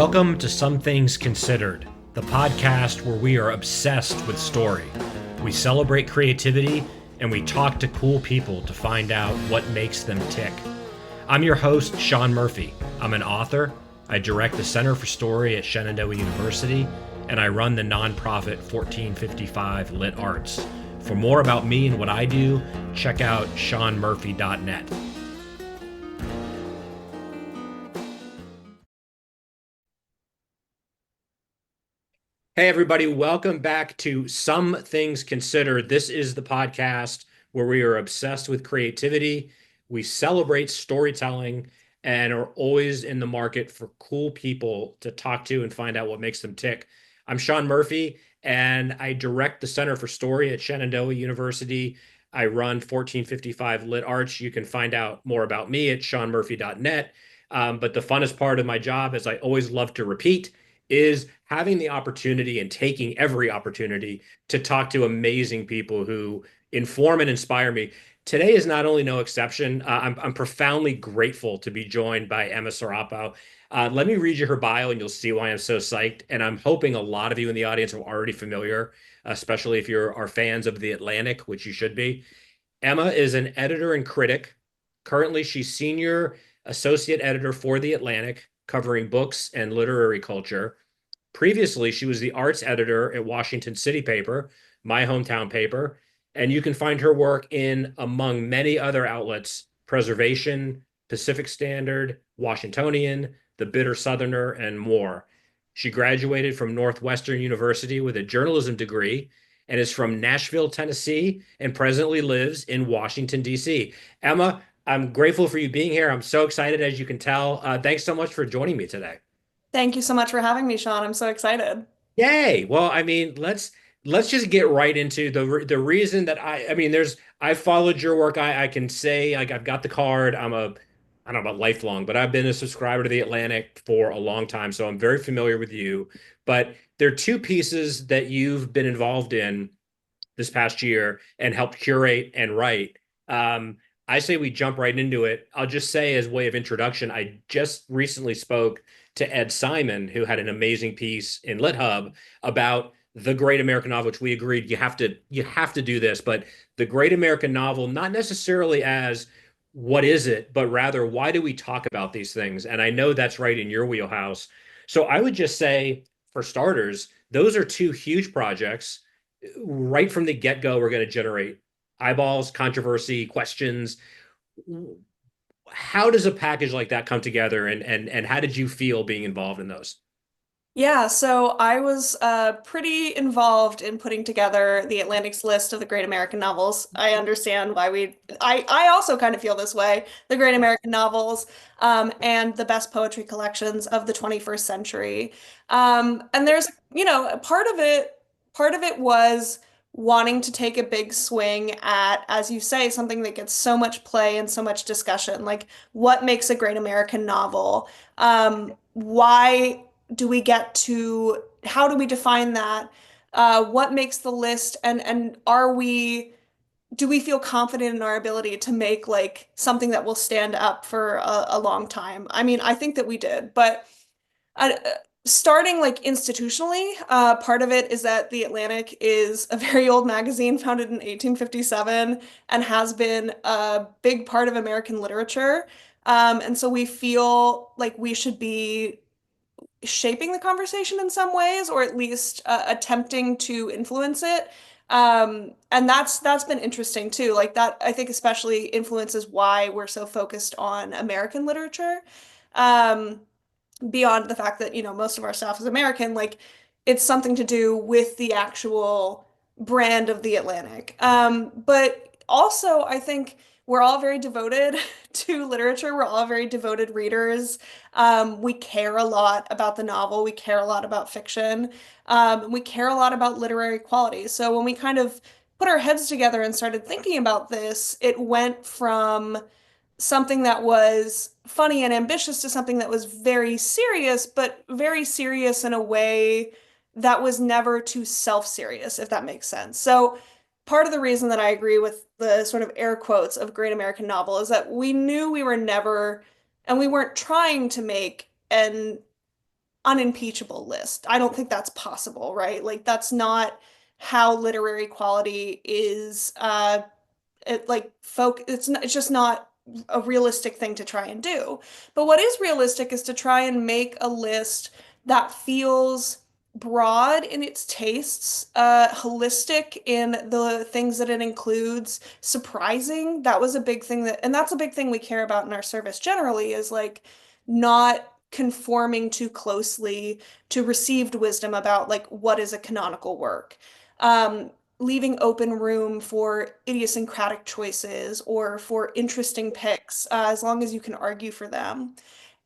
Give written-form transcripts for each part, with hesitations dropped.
Welcome to Some Things Considered, the podcast where we are obsessed with story. We celebrate creativity and we talk to cool people to find out what makes them tick. I'm your host, Sean Murphy. I'm an author. I direct the Center for Story at Shenandoah University, and I run the nonprofit 1455 Lit Arts. For more about me and what I do, check out seanmurphy.net. Hey, everybody, welcome back to Some Things Considered. This is the podcast where we are obsessed with creativity. We celebrate storytelling and are always in the market for cool people to talk to and find out what makes them tick. I'm Sean Murphy, and I direct the Center for Story at Shenandoah University. I run 1455 Lit Arts. You can find out more about me at seanmurphy.net. But the funnest part of my job, as I always love to repeat, is having the opportunity and taking every opportunity to talk to amazing people who inform and inspire me. Today is not only no exception. I'm profoundly grateful to be joined by Emma Sarappo. Let me read you her bio and you'll see why I'm so psyched. And I'm hoping a lot of you in the audience are already familiar, especially if you're are fans of The Atlantic, which you should be. Emma is an editor and critic. Currently, she's senior associate editor for The Atlantic, covering books and literary culture. Previously, she was the arts editor at Washington City Paper, my hometown paper, and you can find her work in, among many other outlets, Preservation, Pacific Standard, Washingtonian, The Bitter Southerner, and more. She graduated from Northwestern University with a journalism degree and is from Nashville, Tennessee, and presently lives in Washington, D.C. Emma, I'm grateful for you being here. I'm so excited, as you can tell. Thanks so much for joining me today. Thank you so much for having me, Sean. I'm so excited. Yay! Well, I mean, let's just get right into the reason that I followed your work. I can say like I've got the card. I don't know about lifelong, but I've been a subscriber to the Atlantic for a long time, so I'm very familiar with you. But there are two pieces that you've been involved in this past year and helped curate and write. I say we jump right into it. I'll just say, as way of introduction, I just recently spoke to Ed Simon, who had an amazing piece in LitHub about the Great American Novel, which we agreed you have to do this, but the Great American Novel, not necessarily as what is it, but rather why do we talk about these things? And I know that's right in your wheelhouse. So I would just say, for starters, those are two huge projects right from the get-go. We're going to generate eyeballs, controversy, questions. How does a package like that come together, and how did you feel being involved in those? Yeah, so I was pretty involved in putting together the Atlantic's list of the Great American Novels. I understand why I also kind of feel this way, the Great American Novels, and the best poetry collections of the 21st century. And there's, part of it was wanting to take a big swing at, as you say, something that gets so much play and so much discussion, like what makes a great American novel? Why do we get to, how do we define that? What makes the list? And do we feel confident in our ability to make like something that will stand up for a long time? I mean, I think that we did, but uh, starting like institutionally, part of it is that The Atlantic is a very old magazine founded in 1857 and has been a big part of American literature. And so we feel like we should be shaping the conversation in some ways, or at least attempting to influence it. And that's been interesting too. Like that, I think especially influences why we're so focused on American literature. Um, Beyond the fact that, most of our staff is American, like it's something to do with the actual brand of the Atlantic. But also, I think we're all very devoted to literature. We're all very devoted readers. We care a lot about the novel. We care a lot about fiction. We care a lot about literary quality. So when we kind of put our heads together and started thinking about this, it went from something that was funny and ambitious to something that was very serious, but very serious in a way that was never too self-serious, if that makes sense. So part of the reason that I agree with the sort of air quotes of Great American Novel is that we knew we were never, and we weren't trying to make an unimpeachable list. I don't think that's possible, right? Like that's not how literary quality is it's just not a realistic thing to try and do. But what is realistic is to try and make a list that feels broad in its tastes, holistic in the things that it includes, surprising. That was a big thing and that's a big thing we care about in our service generally is like not conforming too closely to received wisdom about like what is a canonical work. Leaving open room for idiosyncratic choices or for interesting picks, as long as you can argue for them.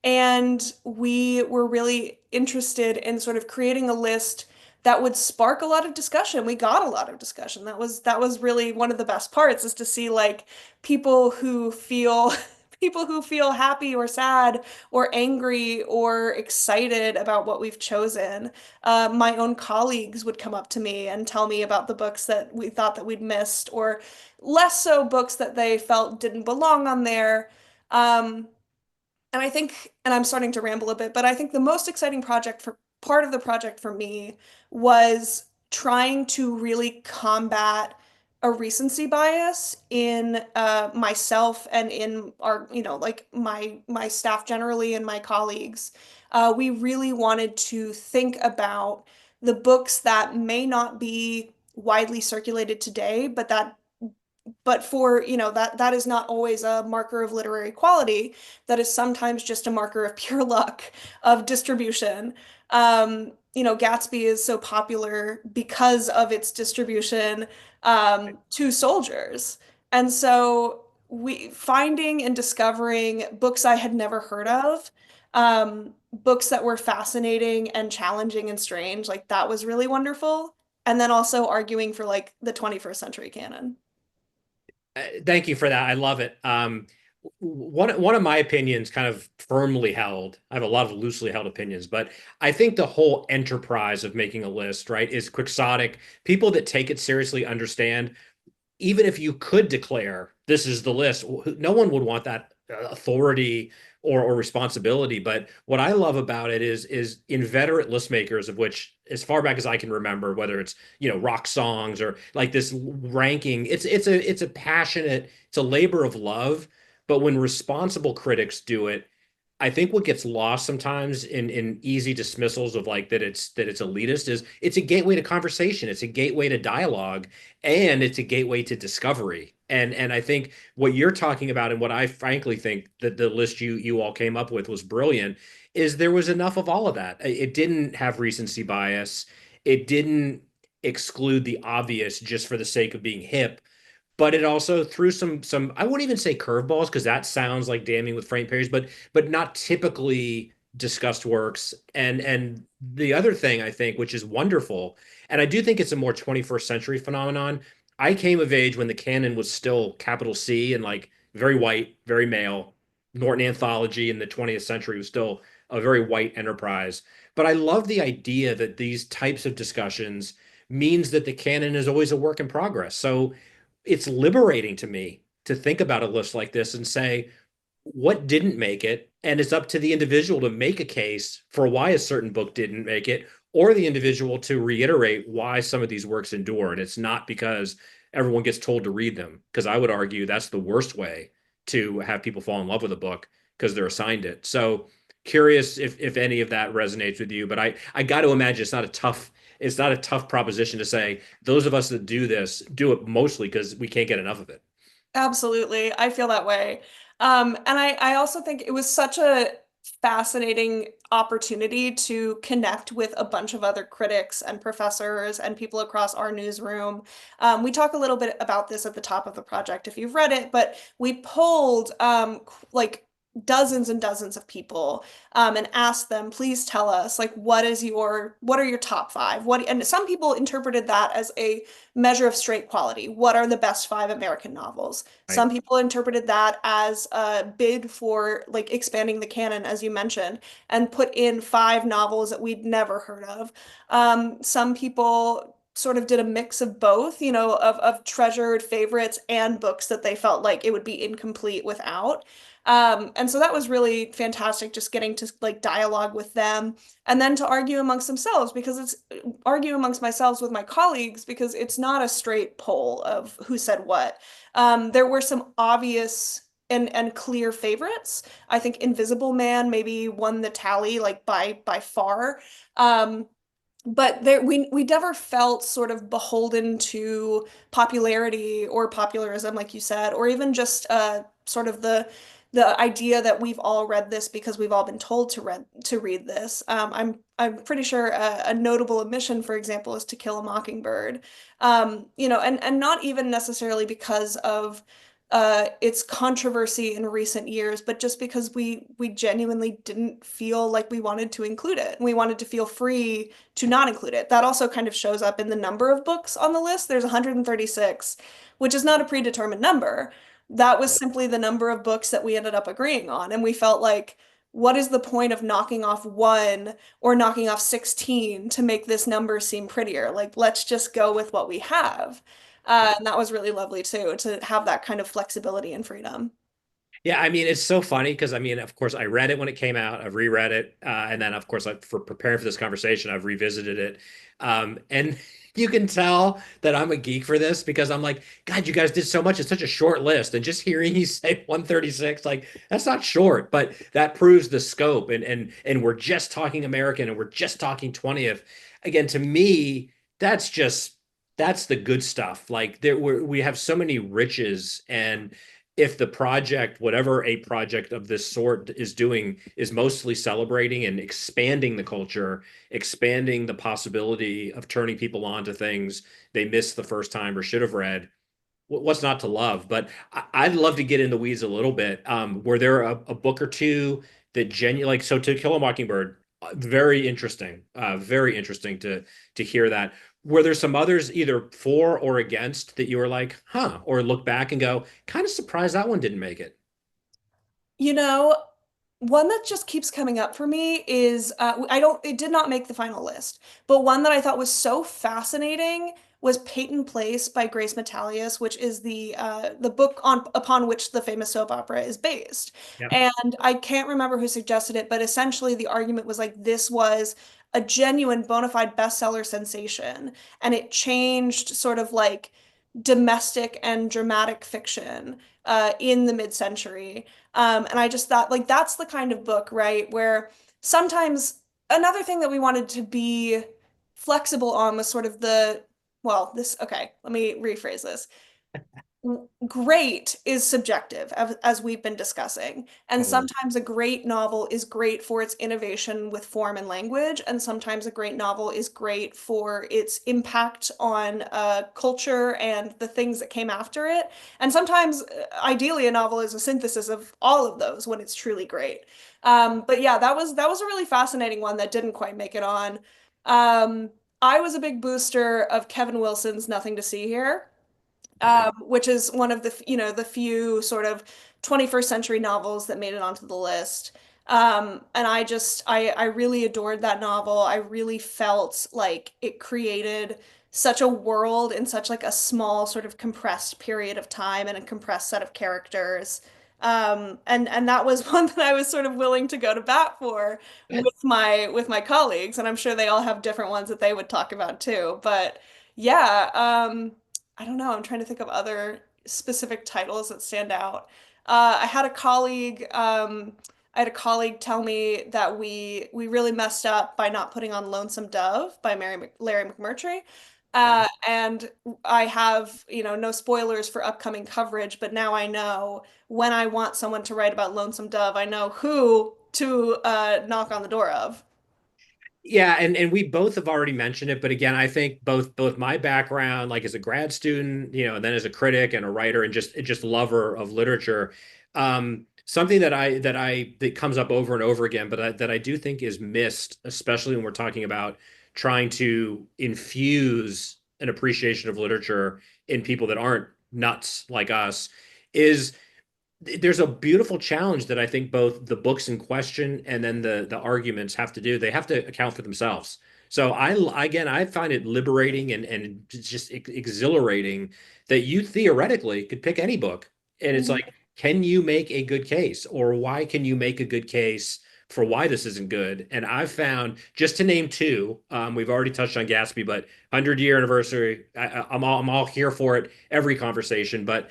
And we were really interested in sort of creating a list that would spark a lot of discussion. We got a lot of discussion. That was really one of the best parts is to see like people who feel people who feel happy or sad or angry or excited about what we've chosen. My own colleagues would come up to me and tell me about the books that we thought that we'd missed, or less so books that they felt didn't belong on there. Um, and I think, and I'm starting to ramble a bit, but I think the most exciting project for part of the project for me was trying to really combat a recency bias in myself and in our, like my staff generally and my colleagues. We really wanted to think about the books that may not be widely circulated today, but for, that is not always a marker of literary quality. That is sometimes just a marker of pure luck of distribution. Gatsby is so popular because of its distribution to soldiers. And so we finding and discovering books I had never heard of, books that were fascinating and challenging and strange, like that was really wonderful. And then also arguing for like the 21st century canon. Thank you for that. I love it. One of my opinions, kind of firmly held. I have a lot of loosely held opinions, but I think the whole enterprise of making a list, right, is quixotic. People that take it seriously understand even if you could declare this is the list, no one would want that authority or responsibility. But what I love about it is inveterate list makers, of which, as far back as I can remember, whether it's rock songs or like this ranking, it's a passionate, it's a labor of love. But when responsible critics do it, I think what gets lost sometimes in easy dismissals of like that it's elitist is it's a gateway to conversation, it's a gateway to dialogue, and it's a gateway to discovery. And I think what you're talking about, and what I frankly think that the list you all came up with was brilliant, is there was enough of all of that. It didn't have recency bias. It didn't exclude the obvious just for the sake of being hip, but it also threw some I wouldn't even say curveballs because that sounds like damning with faint praise, but not typically discussed works. And the other thing I think, which is wonderful, and I do think it's a more 21st century phenomenon. I came of age when the canon was still capital C and like very white, very male. Norton Anthology in the 20th century was still a very white enterprise. But I love the idea that these types of discussions means that the canon is always a work in progress. So it's liberating to me to think about a list like this and say, what didn't make it? And it's up to the individual to make a case for why a certain book didn't make it, or the individual to reiterate why some of these works endure. And it's not because everyone gets told to read them, because I would argue that's the worst way to have people fall in love with a book because they're assigned it. So curious if any of that resonates with you, but I got to imagine it's not a tough proposition to say those of us that do this do it mostly because we can't get enough of it. Absolutely. I feel that way. And I also think it was such a fascinating opportunity to connect with a bunch of other critics and professors and people across our newsroom. We talk a little bit about this at the top of the project if you've read it, but we polled like dozens and dozens of people and asked them, please tell us, like, what are your top five? And some people interpreted that as a measure of straight quality. What are the best five American novels? Right. Some people interpreted that as a bid for like expanding the canon, as you mentioned, and put in five novels that we'd never heard of. Some people sort of did a mix of both, of treasured favorites and books that they felt like it would be incomplete without. And so that was really fantastic, just getting to like dialogue with them and then to argue amongst themselves because it's argue amongst myself with my colleagues because it's not a straight poll of who said what. There were some obvious and clear favorites. I think Invisible Man maybe won the tally like by far. But we never felt sort of beholden to popularity or popularism, like you said, or even just sort of the idea that we've all read this because we've all been told to read this. I'm pretty sure a notable omission, for example, is To Kill a Mockingbird. And not even necessarily because of its controversy in recent years, but just because we genuinely didn't feel like we wanted to include it. We wanted to feel free to not include it. That also kind of shows up in the number of books on the list. There's 136, which is not a predetermined number. That was simply the number of books that we ended up agreeing on. And we felt like, what is the point of knocking off one or knocking off 16 to make this number seem prettier? Like, let's just go with what we have. And that was really lovely too, to have that kind of flexibility and freedom. Yeah, I mean, it's so funny because I mean, of course, I read it when it came out. I've reread it, and then of course, for preparing for this conversation, I've revisited it. And you can tell that I'm a geek for this because I'm like, God, you guys did so much. It's such a short list, and just hearing you say 136, like that's not short, but that proves the scope. And we're just talking American, and we're just talking 20th. Again, to me, that's the good stuff. Like we have so many riches and if the project, whatever a project of this sort is doing, is mostly celebrating and expanding the culture, expanding the possibility of turning people on to things they missed the first time or should have read, what's not to love? But I'd love to get in the weeds a little bit. Were there a book or two that genuinely, like, so To Kill a Mockingbird, very interesting to hear that. Were there some others either for or against that you were like, huh, or look back and go, kind of surprised that one didn't make it? You know, one that just keeps coming up for me is it did not make the final list, but one that I thought was so fascinating was Peyton Place by Grace Metalius, which is the book upon which the famous soap opera is based. Yeah. And I can't remember who suggested it, but essentially the argument was like this was a genuine bona fide bestseller sensation, and it changed sort of like domestic and dramatic fiction in the mid-century. And I just thought, like, that's the kind of book, right, where sometimes another thing that we wanted to be flexible on was sort of okay, let me rephrase this. Great is subjective, as we've been discussing. And Totally. sometimes a great novel is great for its innovation with form and language, and sometimes a great novel is great for its impact on culture and the things that came after it. And sometimes, ideally, a novel is a synthesis of all of those when it's truly great. But yeah, that was a really fascinating one that didn't quite make it on. Um, I was a big booster of Kevin Wilson's Nothing to See Here, Okay. which is one of the few sort of 21st century novels that made it onto the list. And I really adored that novel. I really felt like it created such a world in such like a small sort of compressed period of time and a compressed set of characters. And that was one that I was sort of willing to go to bat for with my colleagues, and I'm sure they all have different ones that they would talk about too. But yeah, I don't know. I'm trying to think of other specific titles that stand out. I had a colleague. I had a colleague tell me that we really messed up by not putting on Lonesome Dove by Larry McMurtry. Okay. And I have, no spoilers for upcoming coverage, but now I know when I want someone to write about Lonesome Dove, I know who to knock on the door of. Yeah, and we both have already mentioned it, but again, I think both my background, like as a grad student, and then as a critic and a writer and just lover of literature, something that comes up over and over again, but that I do think is missed, especially when we're talking about trying to infuse an appreciation of literature in people that aren't nuts like us, is there's a beautiful challenge that I think both the books in question and then the arguments have to do. They have to account for themselves. So again, I find it liberating and just exhilarating that you theoretically could pick any book. And it's Mhm. like, can you make a good case? Or why can you make a good case for why this isn't good? And I've found, just to name two, we've already touched on Gatsby, but 100-year anniversary, I'm all here for it, every conversation. But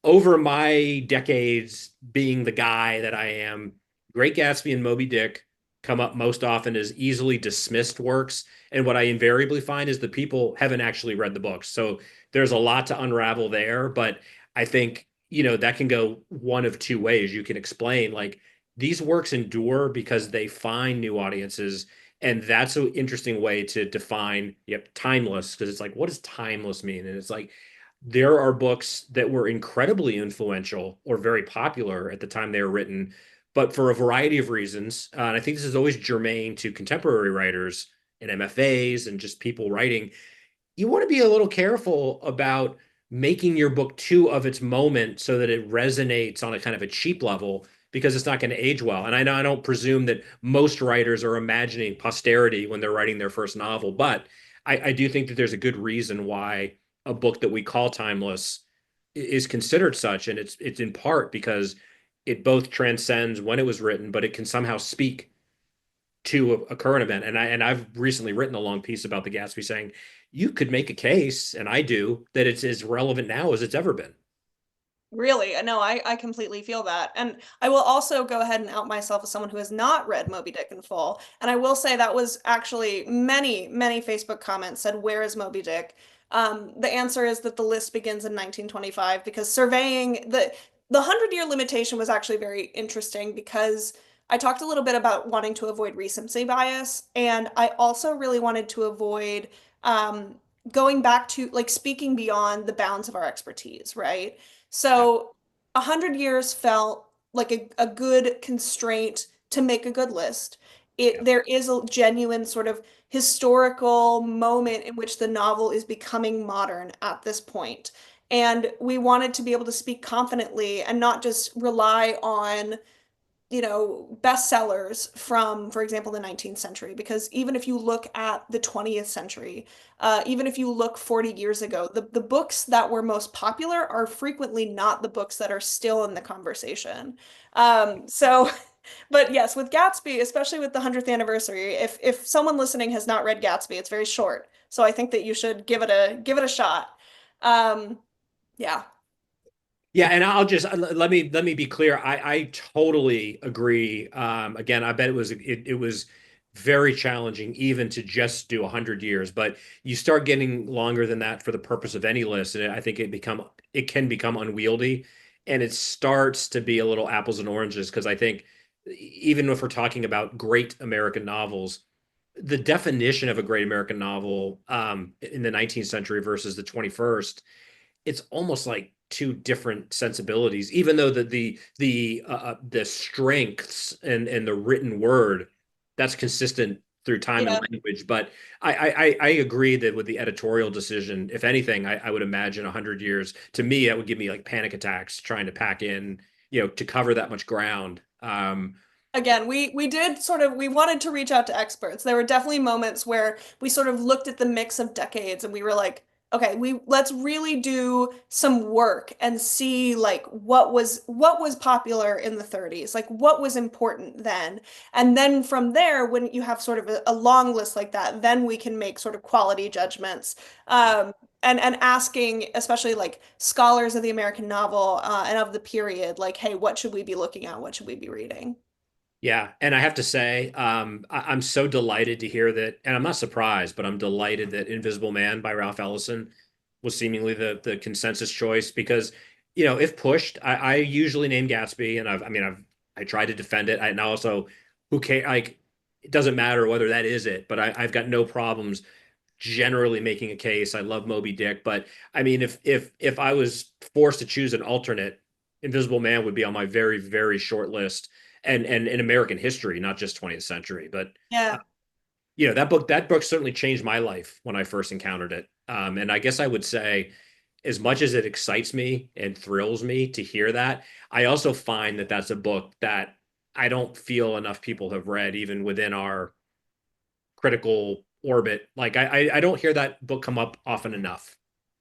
over my decades being the guy that I am, Great Gatsby and Moby Dick come up most often as easily dismissed works. And what I invariably find is the people haven't actually read the books. So there's a lot to unravel there. But I think, that can go one of two ways. You can explain like these works endure because they find new audiences. And that's an interesting way to define, yep, timeless, because it's like, what does timeless mean? And it's like, there are books that were incredibly influential or very popular at the time they were written, but for a variety of reasons, and I think this is always germane to contemporary writers and MFAs and just people writing, you want to be a little careful about making your book too of its moment so that it resonates on a kind of a cheap level because it's not going to age well. And I know I don't presume that most writers are imagining posterity when they're writing their first novel, but I do think that there's a good reason why a book that we call timeless is considered such, and it's in part because it both transcends when it was written, but it can somehow speak to a current event. And I've recently written a long piece about the Gatsby, saying you could make a case, and I do, that it's as relevant now as it's ever been. Really? No, I completely feel that. And I will also go ahead and out myself as someone who has not read Moby Dick in full. And I will say that was actually many Facebook comments said, "Where is Moby Dick?" The answer is that the list begins in 1925 because surveying the 100-year limitation was actually very interesting because I talked a little bit about wanting to avoid recency bias, and I also really wanted to avoid um, going back to like speaking beyond the bounds of our expertise, right? Yeah. So 100 years felt like a good constraint to make a good list. Yeah. There is a genuine sort of historical moment in which the novel is becoming modern at this point. And we wanted to be able to speak confidently and not just rely on bestsellers from, for example, the 19th century. Because even if you look at the 20th century, even if you look 40 years ago, the books that were most popular are frequently not the books that are still in the conversation. So, but yes, with Gatsby, especially with the 100th anniversary, if someone listening has not read Gatsby, it's very short. So I think that you should give it a shot. Um, yeah. Yeah, and I'll just let me be clear. I totally agree. Again, I bet it was very challenging even to just do 100 years, but you start getting longer than that for the purpose of any list, and I think it can become unwieldy, and it starts to be a little apples and oranges because I think even if we're talking about great American novels, the definition of a great American novel in the 19th century versus the 21st, it's almost like two different sensibilities, even though the strengths and the written word that's consistent through time and Yeah. language. But I agree that with the editorial decision, if anything, I would imagine 100 years to me that would give me like panic attacks trying to pack in, to cover that much ground. Again, we did sort of we wanted to reach out to experts. There were definitely moments where we sort of looked at the mix of decades and we were like, okay, we let's really do some work and see like what was popular in the 30s, like what was important then. And then from there, when you have sort of a long list like that, then we can make sort of quality judgments. And asking, especially like scholars of the American novel and of the period, like, hey, what should we be looking at? What should we be reading? Yeah, and I have to say, I'm so delighted to hear that, and I'm not surprised, but I'm delighted that Invisible Man by Ralph Ellison was seemingly the consensus choice because, if pushed, I usually name Gatsby, and I tried to defend it, and also, who care? Like, it doesn't matter whether that is it, but I've got no problems generally making a case. I love Moby Dick, but I mean, if I was forced to choose an alternate, Invisible Man would be on my very very short list, and in American history, not just 20th century. But uh, Yeah. that book certainly changed my life when I first encountered it. And I guess I would say, as much as it excites me and thrills me to hear that, I also find that that's a book that I don't feel enough people have read, even within our critical orbit. Like I don't hear that book come up often enough.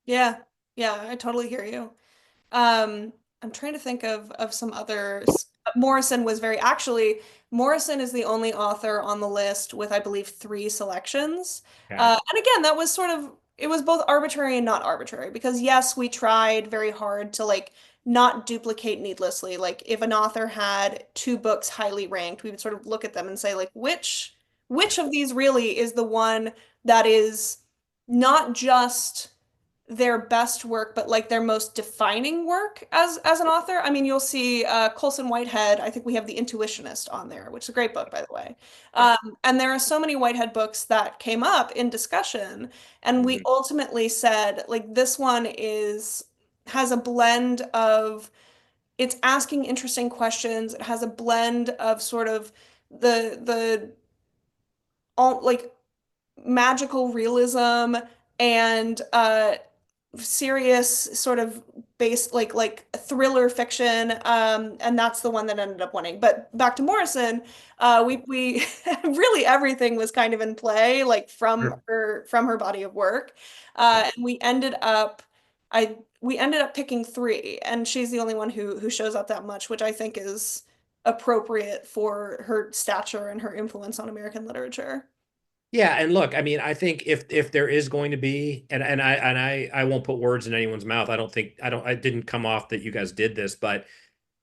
Yeah. Yeah, I totally hear you. Um, I'm trying to think of some others. Morrison was very actually Morrison is the only author on the list with I believe three selections. Okay. And again, that was sort of it was both arbitrary and not arbitrary because yes, we tried very hard to like not duplicate needlessly. Like if an author had two books highly ranked, we would sort of look at them and say like which of these really is the one that is not just their best work, but like their most defining work as an author. I mean, you'll see Colson Whitehead. I think we have The Intuitionist on there, which is a great book, by the way. Yeah. And there are so many Whitehead books that came up in discussion, and we Mhm. ultimately said like this one is has a blend of it's asking interesting questions. It has a blend of sort of the all like magical realism and serious sort of base like thriller fiction, and that's the one that ended up winning. But back to Morrison, we really everything was kind of in play like Sure. from her body of work, Yeah. and we ended up picking three, and she's the only one who shows up that much, which I think is appropriate for her stature and her influence on American literature. Yeah, and look, I mean, I think if there is going to be, and I won't put words in anyone's mouth. I didn't come off that you guys did this, but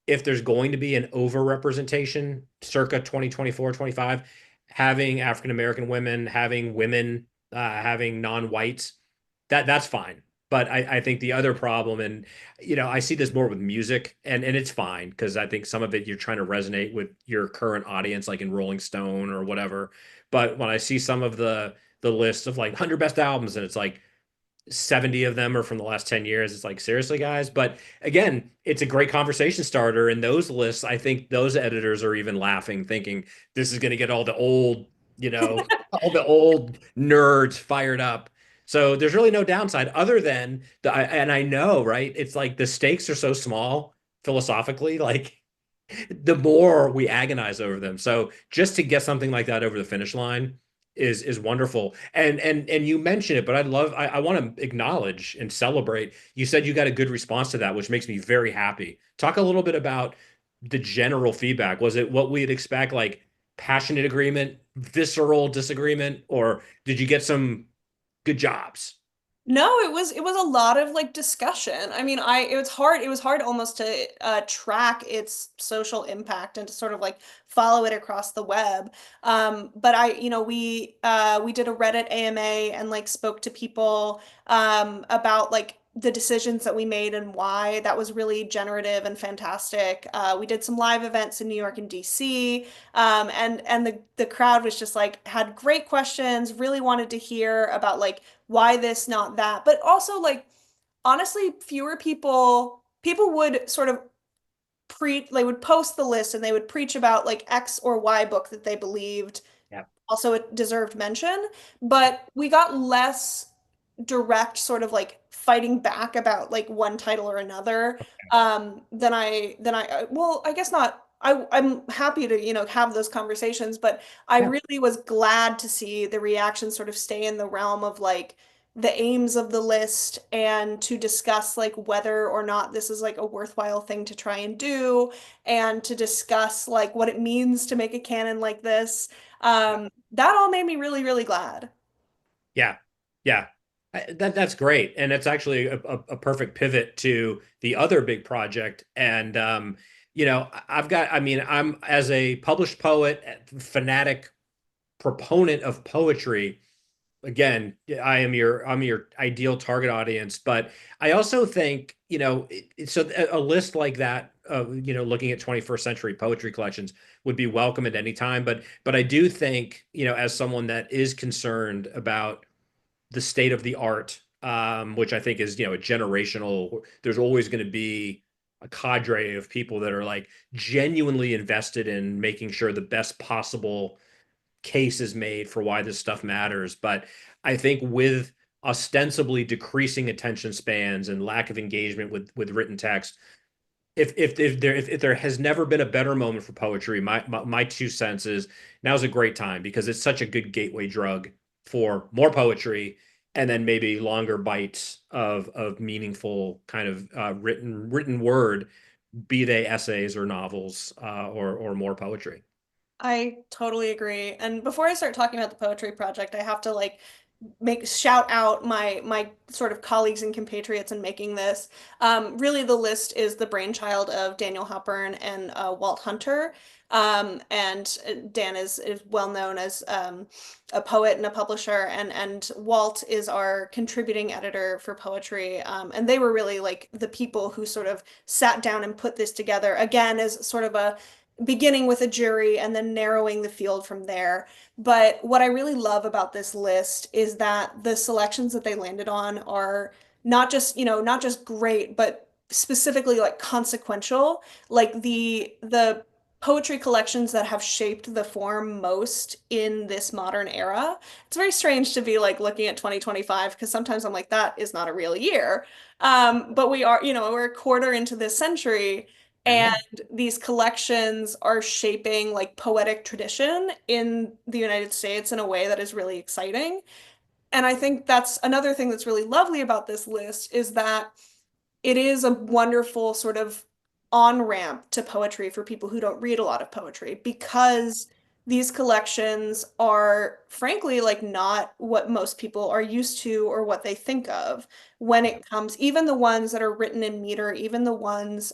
if there's going to be an overrepresentation circa 2024, 25, having African American women, having women, having non-whites, that's fine. But I think the other problem, and I see this more with music, and it's fine because I think some of it you're trying to resonate with your current audience, like in Rolling Stone or whatever. But when I see some of the list of like 100 best albums, and it's like 70 of them are from the last 10 years. It's like, seriously, guys. But again, it's a great conversation starter. And those lists, I think those editors are even laughing, thinking this is going to get all the old, all the old nerds fired up. So there's really no downside other than and I know, right? It's like the stakes are so small philosophically, like the more we agonize over them. So just to get something like that over the finish line is wonderful. And you mentioned it, but I want to acknowledge and celebrate. You said you got a good response to that, which makes me very happy. Talk a little bit about the general feedback. Was it what we'd expect, like passionate agreement, visceral disagreement, or did you get some good jobs? No, it was a lot of like discussion. I mean, I it was hard almost to track its social impact and to sort of like follow it across the web. But we did a Reddit AMA and like spoke to people about like the decisions that we made and why. That was really generative and fantastic. We did some live events in New York and DC, and the crowd was just like had great questions, really wanted to hear about like why this, not that. But also like honestly, fewer people would sort of they would post the list and they would preach about like X or Y book that they believed Yeah. also it deserved mention, but we got less direct sort of like fighting back about like one title or another than I I guess not. I'm happy to, have those conversations, but I Yeah. really was glad to see the reaction sort of stay in the realm of like the aims of the list and to discuss like whether or not this is like a worthwhile thing to try and do and to discuss like what it means to make a canon like this. That all made me really, really glad. Yeah, yeah, that's great, and it's actually a perfect pivot to the other big project. And I've got, I mean, I'm as a published poet, fanatic proponent of poetry. Again, I'm your ideal target audience, but I also think so a list like that, looking at 21st century poetry collections would be welcome at any time. But I do think as someone that is concerned about the state of the art, which I think is, a generational. There's always going to be a cadre of people that are like genuinely invested in making sure the best possible case is made for why this stuff matters. But I think with ostensibly decreasing attention spans and lack of engagement with written text, if there has never been a better moment for poetry, my 2 cents is now's a great time because it's such a good gateway drug for more poetry, and then maybe longer bites of meaningful kind of written word, be they essays or novels or more poetry. I totally agree. And before I start talking about the poetry project, I have to like make shout out my sort of colleagues and compatriots in making this. Really, the list is the brainchild of Daniel Hepburn and Walt Hunter. And Dan is well known as a poet and a publisher, and Walt is our contributing editor for poetry. And they were really like the people who sort of sat down and put this together again as sort of a beginning with a jury and then narrowing the field from there. But what I really love about this list is that the selections that they landed on are not just, not just great, but specifically like consequential. Like the poetry collections that have shaped the form most in this modern era. It's very strange to be like looking at 2025 because sometimes I'm like, that is not a real year. But we are, we're a quarter into this century. And Yeah. these collections are shaping like poetic tradition in the United States in a way that is really exciting. And I think that's another thing that's really lovely about this list is that it is a wonderful sort of on-ramp to poetry for people who don't read a lot of poetry because these collections are frankly like not what most people are used to or what they think of when Yeah. it comes, even the ones that are written in meter, even the ones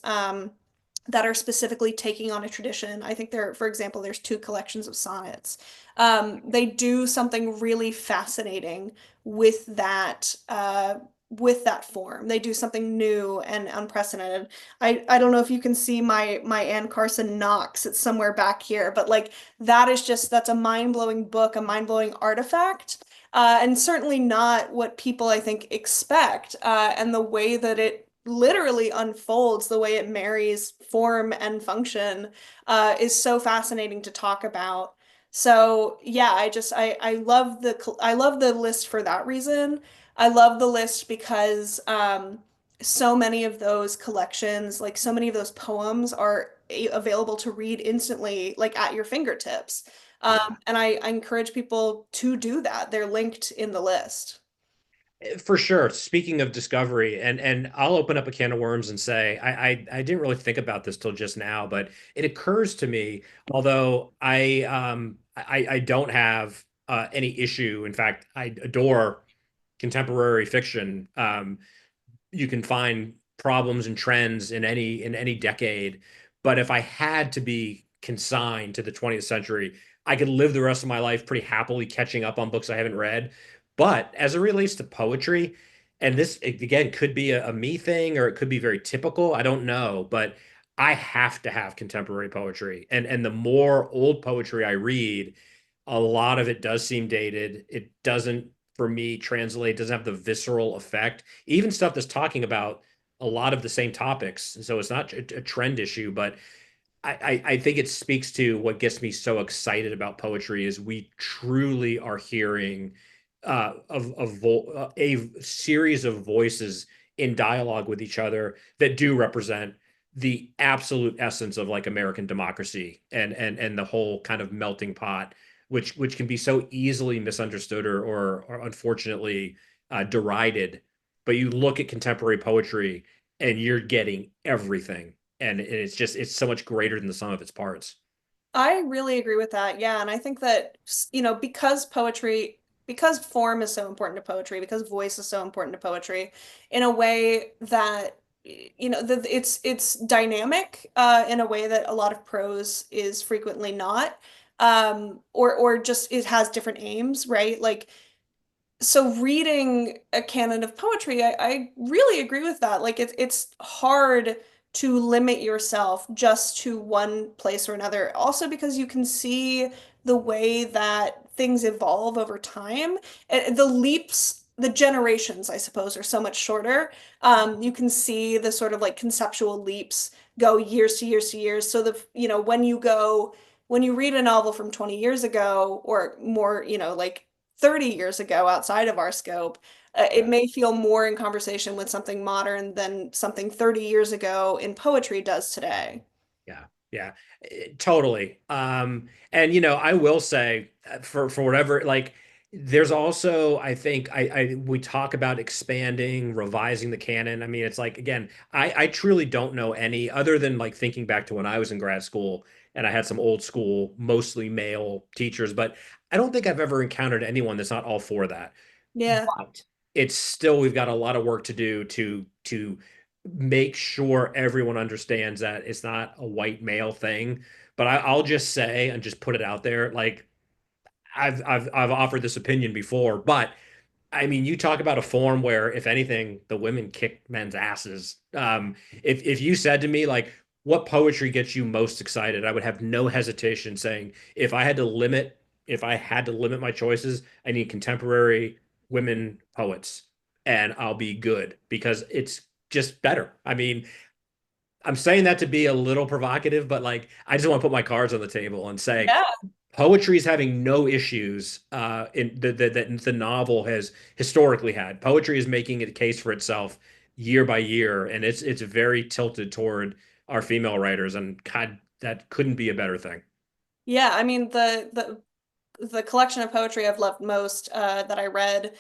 that are specifically taking on a tradition. I think there, for example, there's two collections of sonnets. They do something really fascinating with that form. They do something new and unprecedented. I don't know if you can see my Anne Carson Knox. It's somewhere back here, but like that's a mind-blowing book, a mind-blowing artifact. And certainly not what people I think expect. And the way that it literally unfolds, the way it marries form and function, is so fascinating to talk about. So yeah, I love the list for that reason. I love the list because so many of those collections, like so many of those poems are available to read instantly, like at your fingertips. Yeah. And I encourage people to do that. They're linked in the list. For sure. Speaking of discovery, and I'll open up a can of worms and say I didn't really think about this till just now, but it occurs to me, although I don't have any issue. In fact, I adore contemporary fiction. You can find problems and trends in any decade. But if I had to be consigned to the 20th century, I could live the rest of my life pretty happily catching up on books I haven't read. But as it relates to poetry, and this again could be a me thing or it could be very typical, I don't know, but I have to have contemporary poetry. And the more old poetry I read, a lot of it does seem dated. It doesn't, for me, translate, doesn't have the visceral effect. Even stuff that's talking about a lot of the same topics. So it's not a trend issue, but I think it speaks to what gets me so excited about poetry is we truly are hearing a series of voices in dialogue with each other that do represent the absolute essence of like American democracy and the whole kind of melting pot, which can be so easily misunderstood or unfortunately derided. But you look at contemporary poetry and you're getting everything, and it's so much greater than the sum of its parts. I really agree with that. Yeah, and I think that, because form is so important to poetry, because voice is so important to poetry, in a way that, it's dynamic, in a way that a lot of prose is frequently not, or just it has different aims, right? Like so reading a canon of poetry, I really agree with that. Like it's hard to limit yourself just to one place or another. Also because you can see the way that things evolve over time. The leaps, the generations, I suppose, are so much shorter. You can see the sort of like conceptual leaps go years to years to years. So when you read a novel from 20 years ago or more, like 30 years ago outside of our scope, it Yeah. may feel more in conversation with something modern than something 30 years ago in poetry does today. Yeah, yeah, totally. And I will say for whatever, like There's also, I think, we talk about expanding, revising the canon. I mean, it's like again, I truly don't know any other than like thinking back to when I was in grad school and I had some old school, mostly male teachers, but I don't think I've ever encountered anyone that's not all for that. Yeah. But it's still we've got a lot of work to do to make sure everyone understands that it's not a white male thing. But I'll just say and just put it out there, like I've offered this opinion before, but I mean, you talk about a form where, if anything, the women kick men's asses. If you said to me like, "What poetry gets you most excited?" I would have no hesitation saying, if I had to limit my choices, I need contemporary women poets, and I'll be good because it's just better. I mean, I'm saying that to be a little provocative, but like, I just want to put my cards on the table and say Yeah. poetry is having no issues in that the novel has historically had. Poetry is making a case for itself year by year, and it's very tilted toward our female writers, and God, that couldn't be a better thing. Yeah, I mean the collection of poetry I've loved most that I read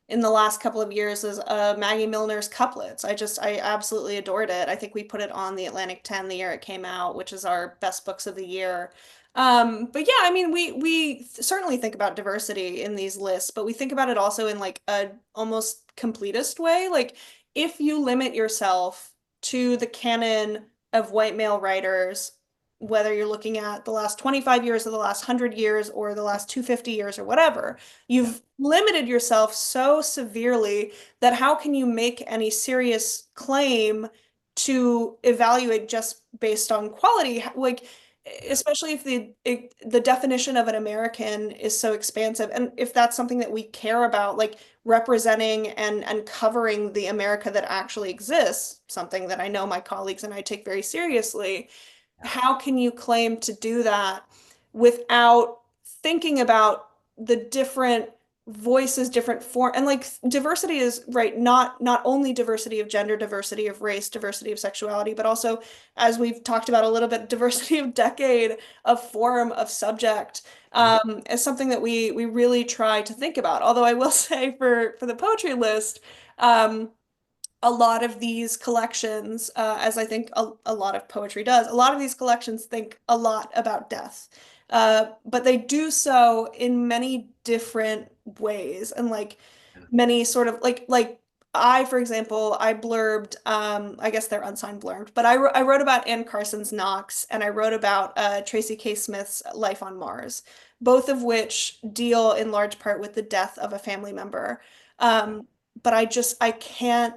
in the last couple of years is Maggie Milner's Couplets. I absolutely adored it. I think we put it on the Atlantic 10 the year it came out, which is our best books of the year. But yeah, I mean we certainly think about diversity in these lists, but we think about it also in like a almost completist way. Like if you limit yourself to the canon of white male writers, whether you're looking at the last 25 years or the last 100 years or the last 250 years or whatever, Yeah, you've limited yourself so severely that how can you make any serious claim to evaluate just based on quality? Like, yeah, especially if the definition of an American is so expansive, and if that's something that we care about, like representing and covering the America that actually exists, something that I know my colleagues and I take very seriously, how can you claim to do that without thinking about the different voices, different form, and like diversity is right, not only diversity of gender, diversity of race, diversity of sexuality, but also, as we've talked about a little bit, diversity of decade, of form, of subject, yeah, is something that we really try to think about. Although I will say for the poetry list, a lot of these collections, as I think a lot of poetry does, a lot of these collections think a lot about death. But they do so in many different ways and like yeah. many sort of like I, for example, I blurbed, I guess they're unsigned blurbed, but I wrote about Anne Carson's Knox and I wrote about Tracy K. Smith's Life on Mars, both of which deal in large part with the death of a family member. Um, but I can't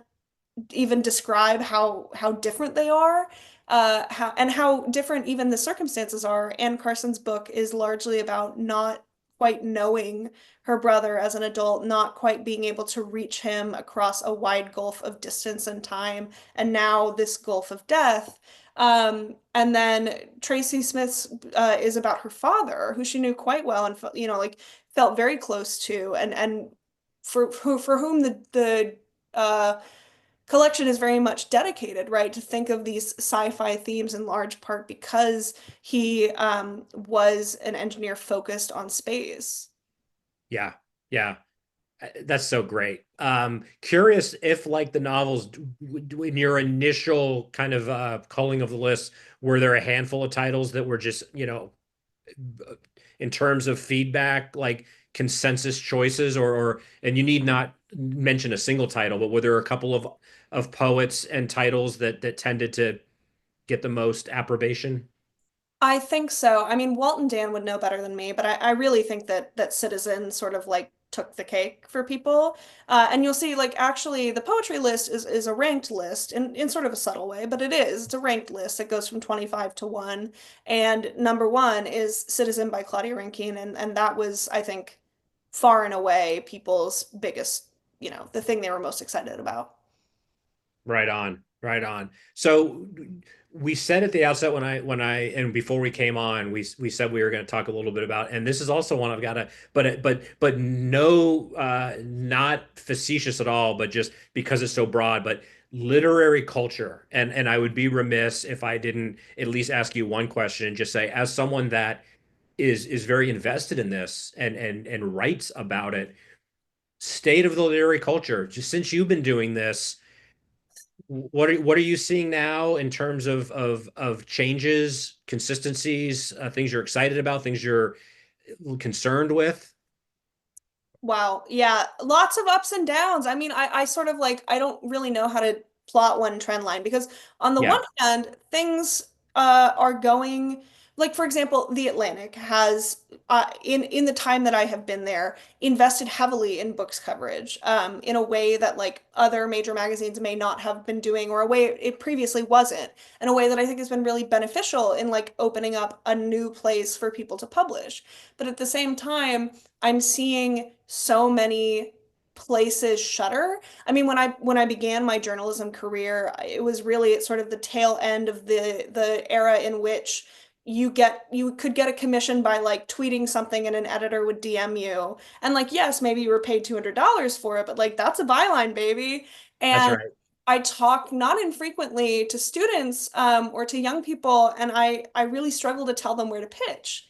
even describe how different they are, how different even the circumstances are. Anne Carson's book is largely about not quite knowing her brother as an adult, not quite being able to reach him across a wide gulf of distance and time, and now this gulf of death. And then Tracy Smith's is about her father, who she knew quite well and like felt very close to, and for whom the collection is very much dedicated, right, to think of these sci-fi themes in large part because he was an engineer focused on space. Yeah, yeah. That's so great. Curious if, like the novels, in your initial kind of culling of the list, were there a handful of titles that were just, in terms of feedback, like consensus choices, and you need not mention a single title, but were there a couple of poets and titles that tended to get the most approbation? I think so. I mean, Walt and Dan would know better than me, but I really think that Citizen sort of like took the cake for people. And you'll see, like, actually, the poetry list is a ranked list in sort of a subtle way, but it is. It's a ranked list that goes from 25 to 1. And number one is Citizen by Claudia Rankine. And that was, I think, far and away people's biggest, the thing they were most excited about. Right on, right on. So we said at the outset and before we came on, we said we were going to talk a little bit about, and this is also one I've got to, but no, not facetious at all, but just because it's so broad, but literary culture. And I would be remiss if I didn't at least ask you one question and just say, as someone that is very invested in this and writes about it. State of the literary culture, just since you've been doing this, what are you seeing now in terms of changes, consistencies, things you're excited about, things you're concerned with? Wow. Yeah. Lots of ups and downs. I mean, I sort of like, I don't really know how to plot one trend line because on the Yeah, one hand, things are going, like, for example, The Atlantic has, in the time that I have been there, invested heavily in books coverage, in a way that like other major magazines may not have been doing, or a way it previously wasn't, in a way that I think has been really beneficial in like opening up a new place for people to publish. But at the same time, I'm seeing so many places shutter. I mean, when I began my journalism career, it was really at sort of the tail end of the era in which you could get a commission by like tweeting something and an editor would DM you. And like, yes, maybe you were paid $200 for it, but like that's a byline, baby. that's And right. I talk not infrequently to students or to young people, and I really struggle to tell them where to pitch.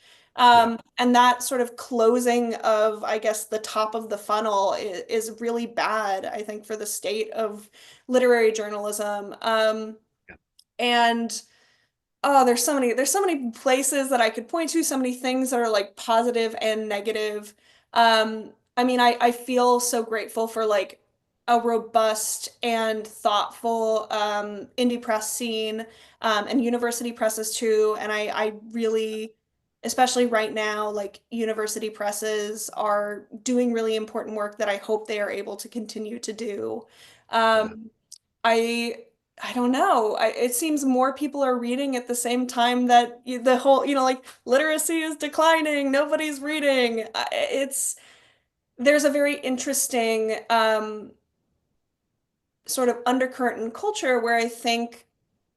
Yeah, And that sort of closing of, I guess, the top of the funnel is really bad, I think, for the state of literary journalism. yeah, And oh, there's so many places that I could point to, so many things that are like positive and negative. I mean, I feel so grateful for like a robust and thoughtful indie press scene, and university presses too. And I really, especially right now, like university presses are doing really important work that I hope they are able to continue to do. yeah. Um, I I don't know. It seems more people are reading at the same time that the whole, like literacy is declining, nobody's reading. There's a very interesting sort of undercurrent in culture where I think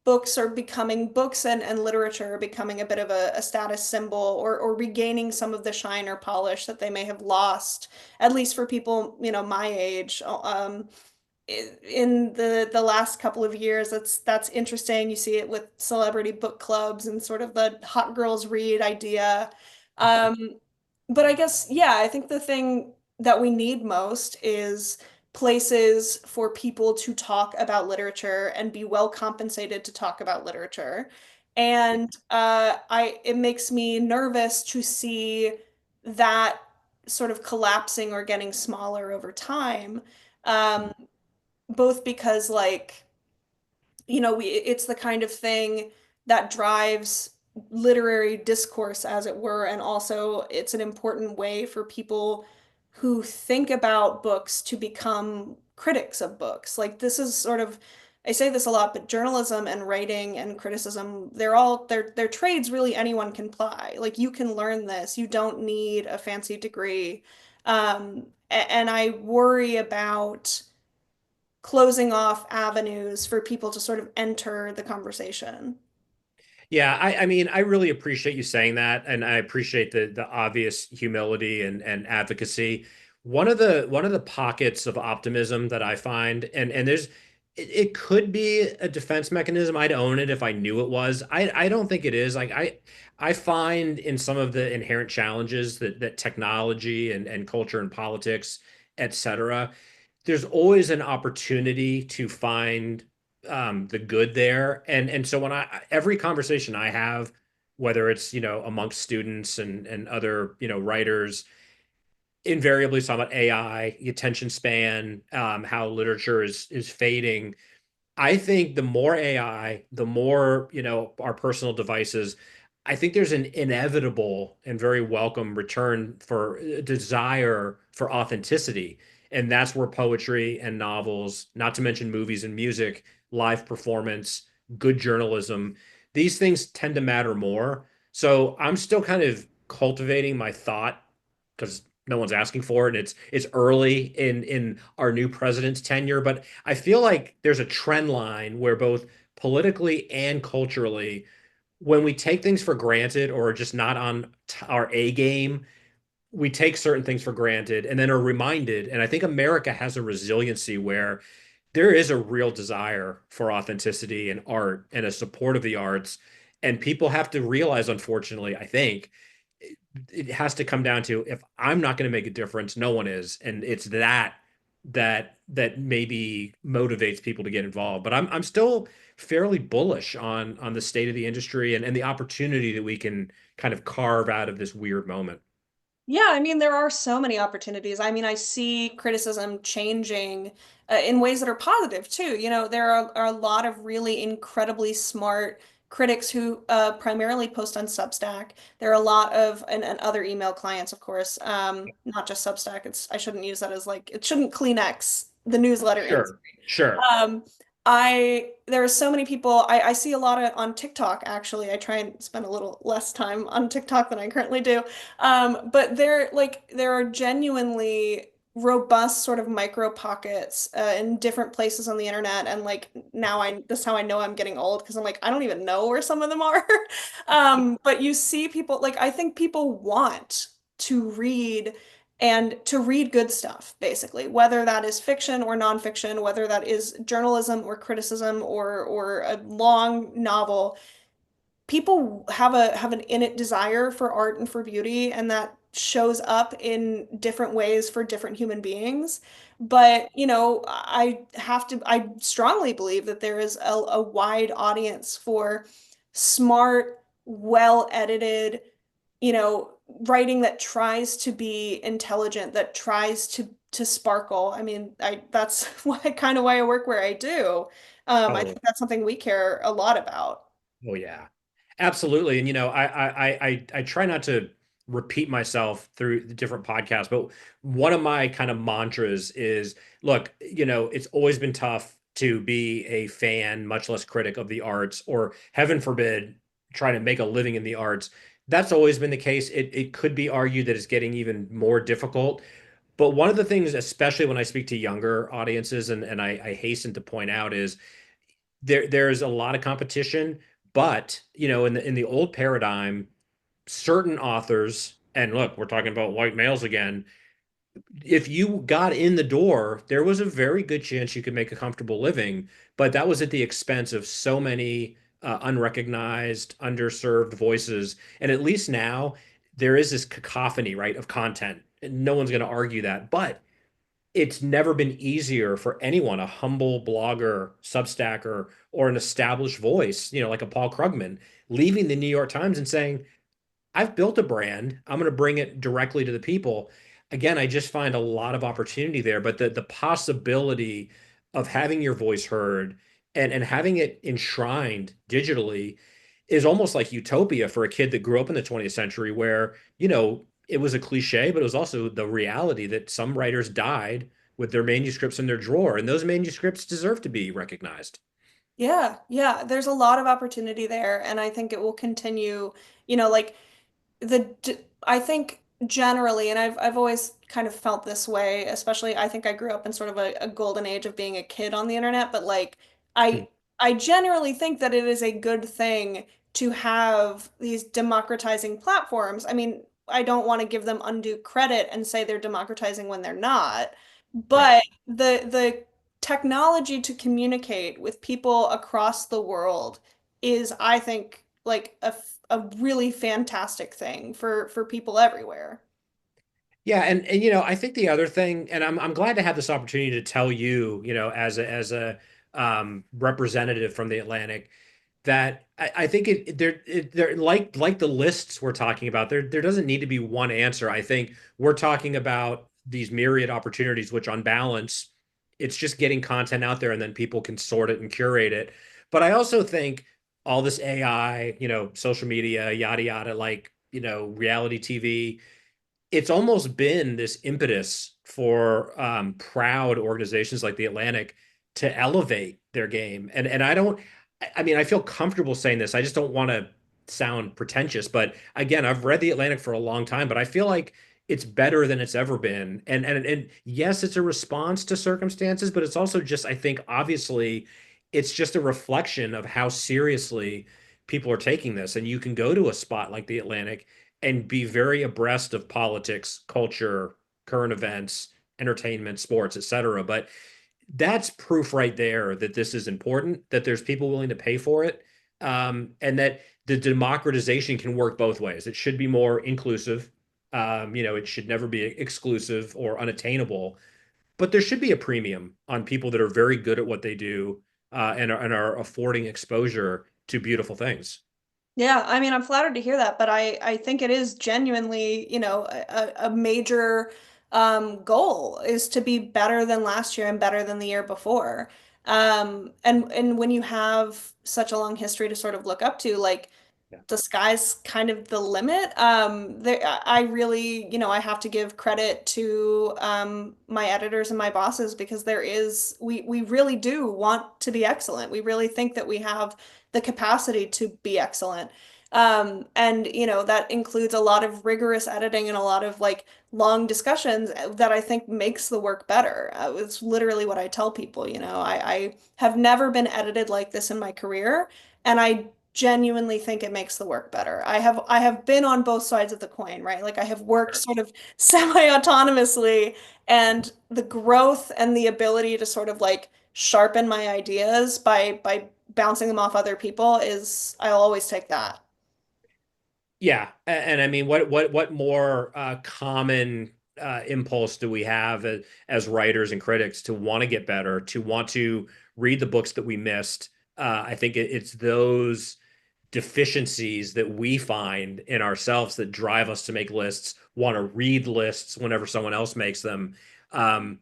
books and literature are becoming a bit of a status symbol, or regaining some of the shine or polish that they may have lost, at least for people, my age. In the last couple of years, that's interesting. You see it with celebrity book clubs and sort of the hot girls read idea. Um, but I guess, yeah, I think the thing that we need most is places for people to talk about literature and be well compensated to talk about literature. And it makes me nervous to see that sort of collapsing or getting smaller over time. Um, both because like it's the kind of thing that drives literary discourse, as it were, and also it's an important way for people who think about books to become critics of books. Like this is sort of, I say this a lot, but journalism and writing and criticism, they're trades really anyone can ply. Like you can learn this. You don't need a fancy degree. And I worry about closing off avenues for people to sort of enter the conversation. Yeah, I mean, I really appreciate you saying that, and I appreciate the obvious humility and advocacy. One of the pockets of optimism that I find, and it could be a defense mechanism. I'd own it if I knew it was. I don't think it is. Like I find in some of the inherent challenges that technology and culture and politics, et cetera, there's always an opportunity to find the good there. And so when I every conversation I have, whether it's amongst students and other writers, invariably talking about AI, attention span, how literature is fading. I think the more AI, the more, our personal devices, I think there's an inevitable and very welcome return for a desire for authenticity. And that's where poetry and novels, not to mention movies and music, live performance, good journalism, these things tend to matter more. So I'm still kind of cultivating my thought because no one's asking for it. And it's early in our new president's tenure, but I feel like there's a trend line where both politically and culturally, when we take things for granted or are just not on our A game, we take certain things for granted and then are reminded. And I think America has a resiliency where there is a real desire for authenticity and art and a support of the arts. And people have to realize, unfortunately, I think it has to come down to, if I'm not going to make a difference, no one is, and it's that maybe motivates people to get involved. But I'm still fairly bullish on the state of the industry and the opportunity that we can kind of carve out of this weird moment. Yeah, I mean, there are so many opportunities. I mean, I see criticism changing in ways that are positive too. You know, are a lot of really incredibly smart critics who primarily post on Substack. There are a lot of, and other email clients, of course, not just Substack. I shouldn't use that as like, it shouldn't Kleenex the newsletter industry. Sure, sure. Um, there are so many people I see a lot of on TikTok actually. I try and spend a little less time on TikTok than I currently do. But there are genuinely robust sort of micro pockets in different places on the internet. And like now this is how I know I'm getting old because I'm like, I don't even know where some of them are. But you see people like I think people want to read and to read good stuff, basically, whether that is fiction or nonfiction, whether that is journalism or criticism or a long novel. People have an innate desire for art and for beauty, and that shows up in different ways for different human beings. But, you know, I strongly believe that there is a wide audience for smart, well edited, you know, writing that tries to be intelligent, that tries to sparkle. I mean, I that's why kind of why I work where I do. I Oh, think that's something we care a lot about. oh yeah, absolutely. And I try not to repeat myself through the different podcasts, but one of my kind of mantras is, look, it's always been tough to be a fan, much less critic of the arts, or heaven forbid, trying to make a living in the arts. That's always been the case. It could be argued that it's getting even more difficult. But one of the things, especially when I speak to younger audiences, and I hasten to point out, is there's a lot of competition, but in the old paradigm, certain authors, and look, we're talking about white males again, if you got in the door, there was a very good chance you could make a comfortable living, but that was at the expense of so many unrecognized, underserved voices. And at least now there is this cacophony, right, of content. And no one's going to argue that, but it's never been easier for anyone, a humble blogger, Substacker, or an established voice, like a Paul Krugman, leaving the New York Times and saying, I've built a brand. I'm going to bring it directly to the people. Again, I just find a lot of opportunity there, but the possibility of having your voice heard and having it enshrined digitally is almost like utopia for a kid that grew up in the 20th century where, it was a cliche, but it was also the reality that some writers died with their manuscripts in their drawer, and those manuscripts deserve to be recognized. Yeah, yeah, there's a lot of opportunity there, and I think it will continue, you know, like I think generally, and I've always kind of felt this way, especially I think I grew up in sort of a golden age of being a kid on the internet, but like Hmm. I generally think that it is a good thing to have these democratizing platforms. I mean, I don't want to give them undue credit and say they're democratizing when they're not, Right. but the technology to communicate with people across the world is, I think, like a really fantastic thing for people everywhere. Yeah, and I think the other thing, and I'm glad to have this opportunity to tell you, as a representative from the Atlantic, that I think they're like the lists we're talking about. There doesn't need to be one answer. I think we're talking about these myriad opportunities, which on balance, it's just getting content out there and then people can sort it and curate it. But I also think all this AI, social media, yada yada, like, reality TV, it's almost been this impetus for proud organizations like the Atlantic to elevate their game. And I mean, I feel comfortable saying this. I just don't want to sound pretentious, but again, I've read the Atlantic for a long time, but I feel like it's better than it's ever been. And yes, it's a response to circumstances, but it's also just, I think, obviously, it's just a reflection of how seriously people are taking this. And you can go to a spot like the Atlantic and be very abreast of politics, culture, current events, entertainment, sports, etc. But that's proof right there that this is important, that there's people willing to pay for it, and that the democratization can work both ways. It should be more inclusive. It should never be exclusive or unattainable, but there should be a premium on people that are very good at what they do, and are affording exposure to beautiful things. Yeah, I mean, I'm flattered to hear that, but I think it is genuinely, a major goal is to be better than last year and better than the year before. And when you have such a long history to sort of look up to, like Yeah. the sky's kind of the limit. I really, I have to give credit to my editors and my bosses because we really do want to be excellent. We really think that we have the capacity to be excellent. And that includes a lot of rigorous editing and a lot of like long discussions that I think makes the work better. It's literally what I tell people, I have never been edited like this in my career, and I genuinely think it makes the work better. I have been on both sides of the coin, right? Like I have worked sort of semi-autonomously, and the growth and the ability to sort of like sharpen my ideas by bouncing them off other people is I'll always take that. Yeah, and I mean, what more common impulse do we have as writers and critics to want to get better, to want to read the books that we missed? I think it's those deficiencies that we find in ourselves that drive us to make lists, want to read lists whenever someone else makes them. Um,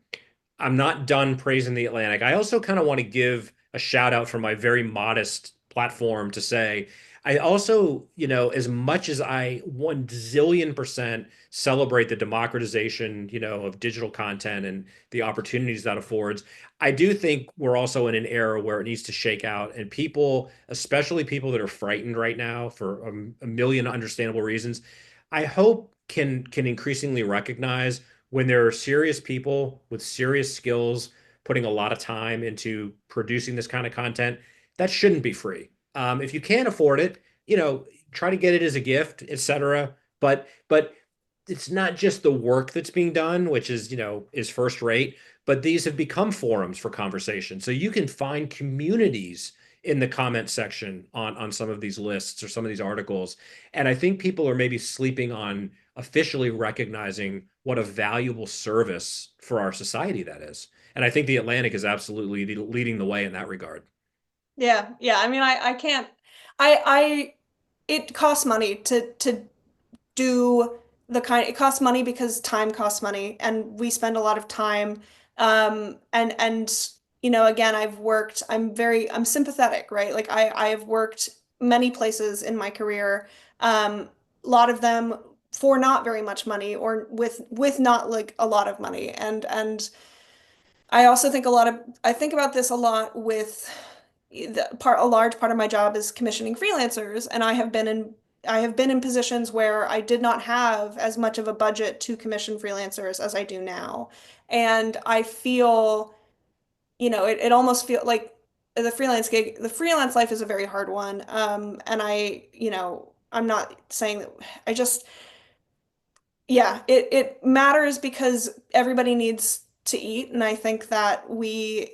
I'm not done praising the Atlantic. I also kind of want to give a shout out from my very modest platform to say, I also, as much as I 1 zillion% celebrate the democratization, of digital content and the opportunities that affords, I do think we're also in an era where it needs to shake out. And people, especially people that are frightened right now for a million understandable reasons, I hope can increasingly recognize when there are serious people with serious skills putting a lot of time into producing this kind of content, that shouldn't be free. If you can't afford it, try to get it as a gift, etc. But it's not just the work that's being done, which is first rate, but these have become forums for conversation. So you can find communities in the comment section on some of these lists or some of these articles. And I think people are maybe sleeping on officially recognizing what a valuable service for our society that is. And I think the Atlantic is absolutely leading the way in that regard. Yeah, yeah. I mean, I can't. I it costs money to do it costs money because time costs money, and we spend a lot of time. And again, I'm sympathetic, right? Like I have worked many places in my career, a lot of them for not very much money or with not like a lot of money. And I also think I think about this a lot with a large part of my job is commissioning freelancers, and I have been in positions where I did not have as much of a budget to commission freelancers as I do now. And I feel, it almost feel like the freelance life is a very hard one. And I'm not saying that I just, yeah, it matters because everybody needs to eat. And I think that we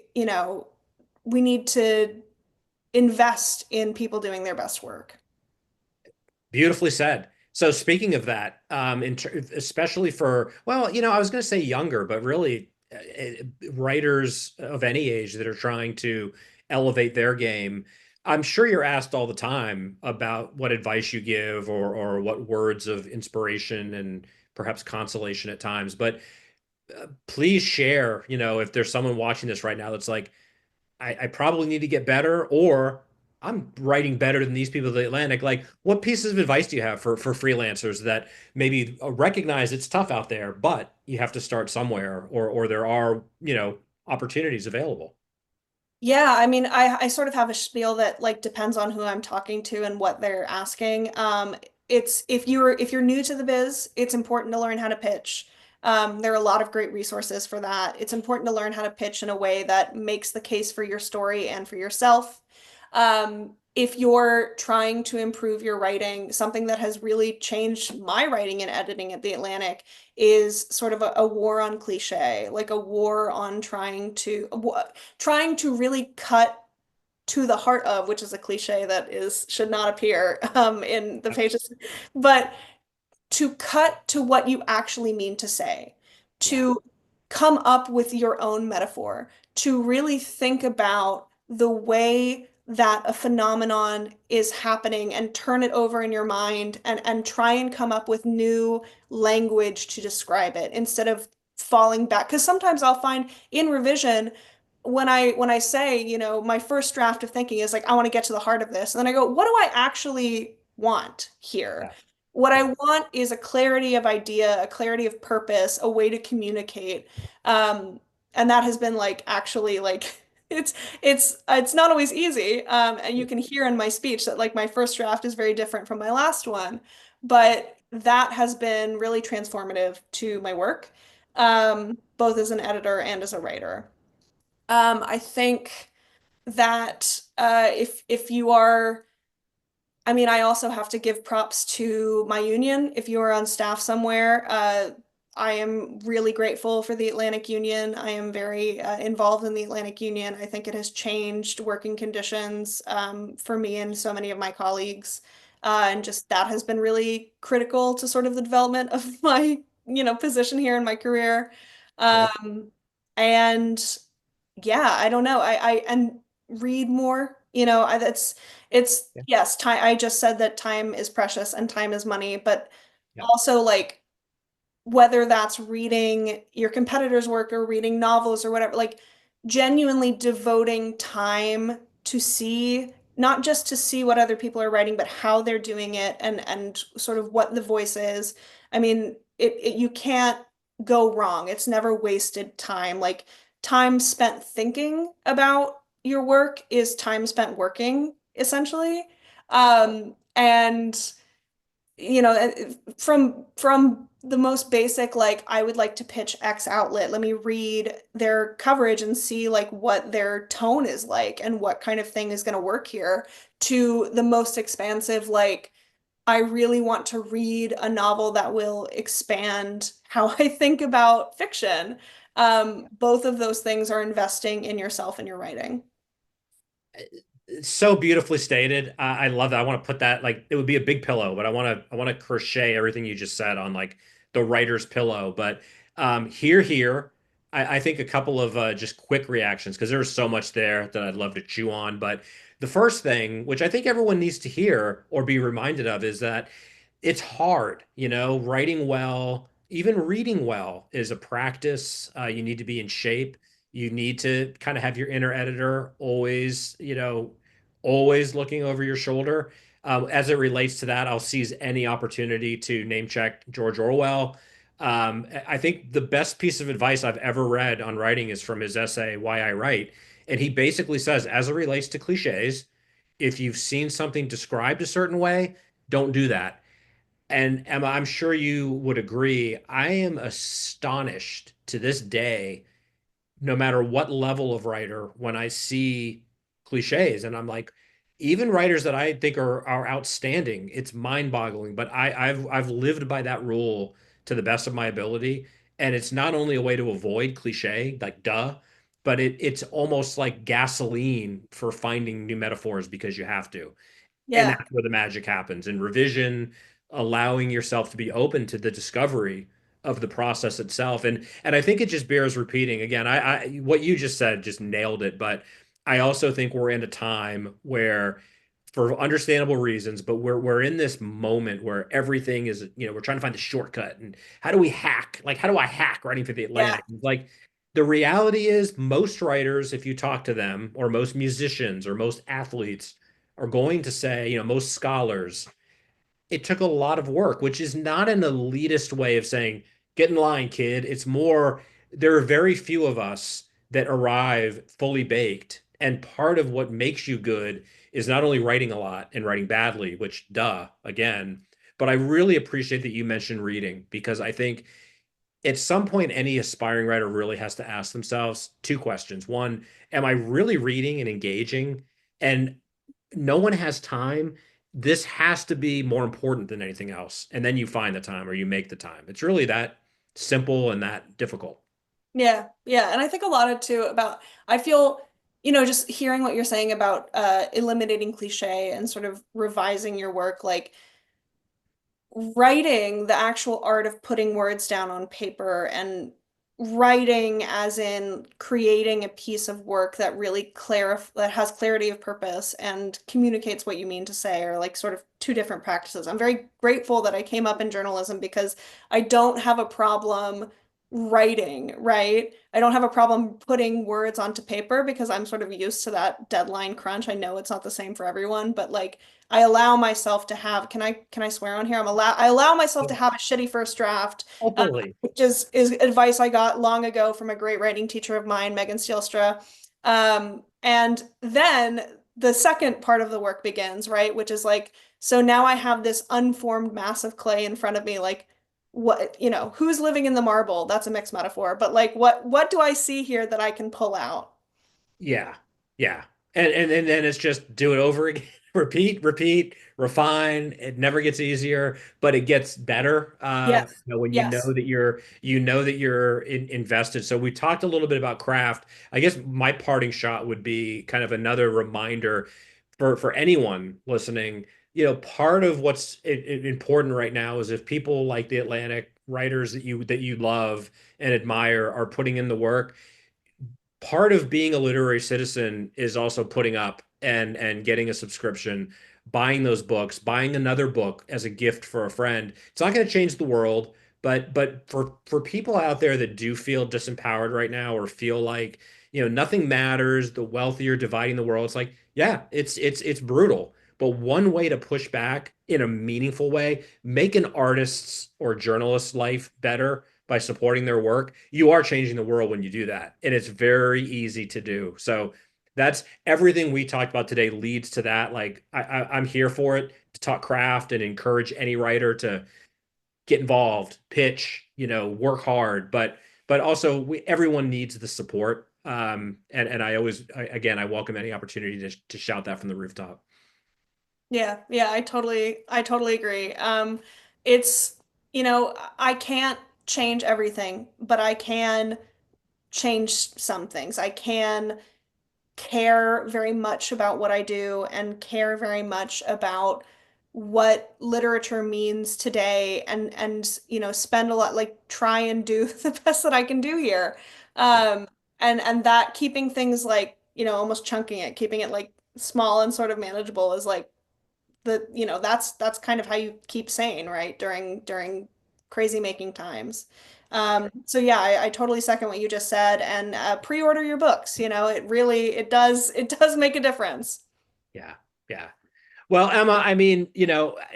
need to invest in people doing their best work. Beautifully said. So speaking of that, especially for, well, I was going to say younger, but really writers of any age that are trying to elevate their game, I'm sure you're asked all the time about what advice you give or what words of inspiration and perhaps consolation at times. But please share, if there's someone watching this right now that's like, I probably need to get better, or I'm writing better than these people at the Atlantic. Like, what pieces of advice do you have for freelancers that maybe recognize it's tough out there, but you have to start somewhere, or there are, opportunities available? Yeah, I mean, I sort of have a spiel that like depends on who I'm talking to and what they're asking. It's if you're new to the biz, it's important to learn how to pitch. There are a lot of great resources for that. It's important to learn how to pitch in a way that makes the case for your story and for yourself. If you're trying to improve your writing, something that has really changed my writing and editing at The Atlantic is sort of a war on cliche, like a war on trying to really cut to the heart of, which is a cliche that is should not appear in the pages, but to cut to what you actually mean to say, Yeah. to come up with your own metaphor, to really think about the way that a phenomenon is happening and turn it over in your mind and try and come up with new language to describe it instead of falling back. Because sometimes I'll find in revision, when I say, my first draft of thinking is like, I want to get to the heart of this. And then I go, what do I actually want here? Yeah. What I Yeah. want is a clarity of idea, a clarity of purpose, a way to communicate. And that has been like actually like it's not always easy. And you can hear in my speech that like my first draft is very different from my last one. But that has been really transformative to my work, both as an editor and as a writer. I think that if you are, I mean, I also have to give props to my union. If you are on staff somewhere, I am really grateful for the Atlantic Union. I am very involved in the Atlantic Union. I think it has changed working conditions for me and so many of my colleagues. And just that has been really critical to sort of the development of my, position here in my career. Right. Um, and yeah, I don't know. And read more. It's Yeah. yes, time. I just said that time is precious and time is money, but Yeah. also like whether that's reading your competitor's work or reading novels or whatever, like genuinely devoting time to see, not just to see what other people are writing, but how they're doing it and sort of what the voice is. I mean, you can't go wrong. It's never wasted time. Like time spent thinking about your work is time spent working, essentially. And from the most basic, like I would like to pitch X outlet. Let me read their coverage and see like what their tone is like and what kind of thing is going to work here, to the most expansive, like I really want to read a novel that will expand how I think about fiction. Both of those things are investing in yourself and your writing. So beautifully stated. I love that. I want to put that like it would be a big pillow, but I want to crochet everything you just said on like the writer's pillow. But here, I think a couple of just quick reactions because there's so much there that I'd love to chew on. But the first thing, which I think everyone needs to hear or be reminded of, is that it's hard, writing well, even reading well is a practice. You need to be in shape. You need to kind of have your inner editor always, always looking over your shoulder. As it relates to that, I'll seize any opportunity to name check George Orwell. I think the best piece of advice I've ever read on writing is from his essay, Why I Write. And he basically says, as it relates to cliches, if you've seen something described a certain way, don't do that. And Emma, I'm sure you would agree. I am astonished to this day, no matter what level of writer, when I see cliches, and I'm like, even writers that I think are outstanding, it's mind-boggling. But I've lived by that rule to the best of my ability, and it's not only a way to avoid cliche, like duh, but it's almost like gasoline for finding new metaphors because you have to. And Yeah. that's where the magic happens in revision, allowing yourself to be open to the discovery of the process itself. And I think it just bears repeating again. I what you just said just nailed it. But I also think we're in a time where, for understandable reasons, but we're in this moment where everything is, we're trying to find the shortcut. And how do we hack? Like, how do I hack writing for the Yeah. Atlantic? Like, the reality is most writers, if you talk to them, or most musicians or most athletes, are going to say, most scholars, it took a lot of work, which is not an elitist way of saying, get in line, kid. It's more, there are very few of us that arrive fully baked. And part of what makes you good is not only writing a lot and writing badly, which, duh, again, but I really appreciate that you mentioned reading because I think at some point, any aspiring writer really has to ask themselves two questions. One, am I really reading and engaging? And no one has time. This has to be more important than anything else. And then you find the time or you make the time. It's really that simple and that difficult. Yeah, yeah. And I think a lot of too about, I feel just hearing what you're saying about eliminating cliche and sort of revising your work, like writing, the actual art of putting words down on paper, and writing as in creating a piece of work that really that has clarity of purpose and communicates what you mean to say, are like sort of two different practices. I'm very grateful that I came up in journalism because I don't have a problem writing, right? I don't have a problem putting words onto paper because I'm sort of used to that deadline crunch. I know it's not the same for everyone, but like I allow myself to have, can I swear on here? I allow myself to have a shitty first draft, Openly. which is advice I got long ago from a great writing teacher of mine, Megan Steelstra. And then the second part of the work begins, right? Which is like, so now I have this unformed mass of clay in front of me, like who's living in the marble? That's a mixed metaphor, but like what do I see here that I can pull out? Yeah. Yeah. And then it's just do it over again. Repeat, refine. It never gets easier, but it gets better. Yes. When Yes. you know that you're invested. So we talked a little bit about craft. I guess my parting shot would be kind of another reminder for anyone listening. Part of what's important right now is if people like the Atlantic writers that you love and admire are putting in the work. Part of being a literary citizen is also putting up and getting a subscription, buying those books, buying another book as a gift for a friend. It's not going to change the world, but for people out there that do feel disempowered right now or feel like, nothing matters, the wealthy are dividing the world. It's like, yeah, it's brutal. But one way to push back in a meaningful way, make an artist's or journalist's life better by supporting their work, you are changing the world when you do that. And it's very easy to do. So that's everything we talked about today leads to that. Like I'm here for it to talk craft and encourage any writer to get involved, pitch, work hard, but also everyone needs the support. And again, I welcome any opportunity to shout that from the rooftop. Yeah, yeah, I totally agree. It's, I can't change everything, but I can change some things. I can care very much about what I do and care very much about what literature means today, and spend a lot, like try and do the best that I can do here. Um and that keeping things like, almost chunking it, keeping it like small and sort of manageable is like that's kind of how you keep sane, right? During crazy making times. So yeah, I totally second what you just said, and pre-order your books. It does make a difference. Yeah. Yeah. Well, Emma, I mean,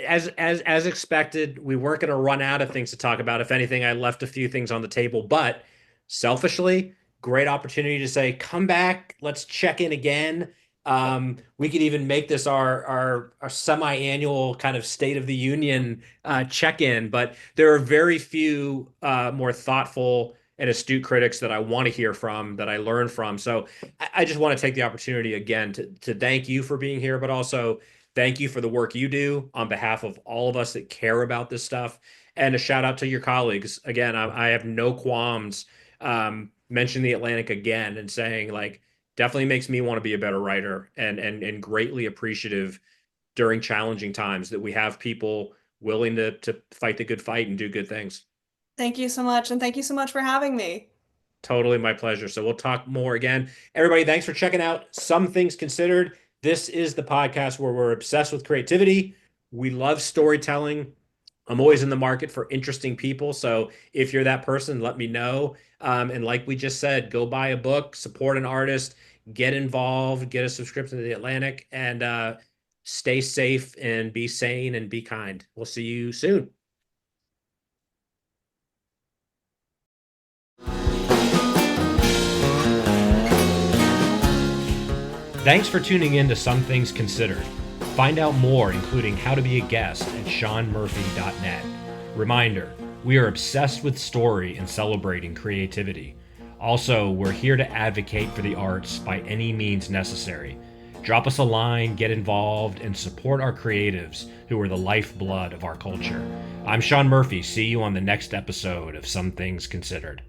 as expected, we weren't going to run out of things to talk about. If anything, I left a few things on the table, but selfishly, great opportunity to say, come back, let's check in again. We could even make this our semi-annual kind of State of the Union check-in, but there are very few more thoughtful and astute critics that I want to hear from, that I learn from. So I just want to take the opportunity again to thank you for being here, but also thank you for the work you do on behalf of all of us that care about this stuff. And a shout out to your colleagues. Again, I have no qualms mentioning the Atlantic again and saying, like, definitely makes me want to be a better writer, and greatly appreciative during challenging times that we have people willing to fight the good fight and do good things. Thank you so much, and thank you so much for having me. Totally my pleasure. So we'll talk more again. Everybody, thanks for checking out Some Things Considered. This is the podcast where we're obsessed with creativity. We love storytelling. I'm always in the market for interesting people. So if you're that person, let me know. And like we just said, go buy a book, support an artist, get involved, get a subscription to The Atlantic, and stay safe and be sane and be kind. We'll see you soon. Thanks for tuning in to Some Things Considered. Find out more, including how to be a guest, at seanmurphy.net. Reminder, we are obsessed with story and celebrating creativity. Also, we're here to advocate for the arts by any means necessary. Drop us a line, get involved, and support our creatives who are the lifeblood of our culture. I'm Sean Murphy. See you on the next episode of Some Things Considered.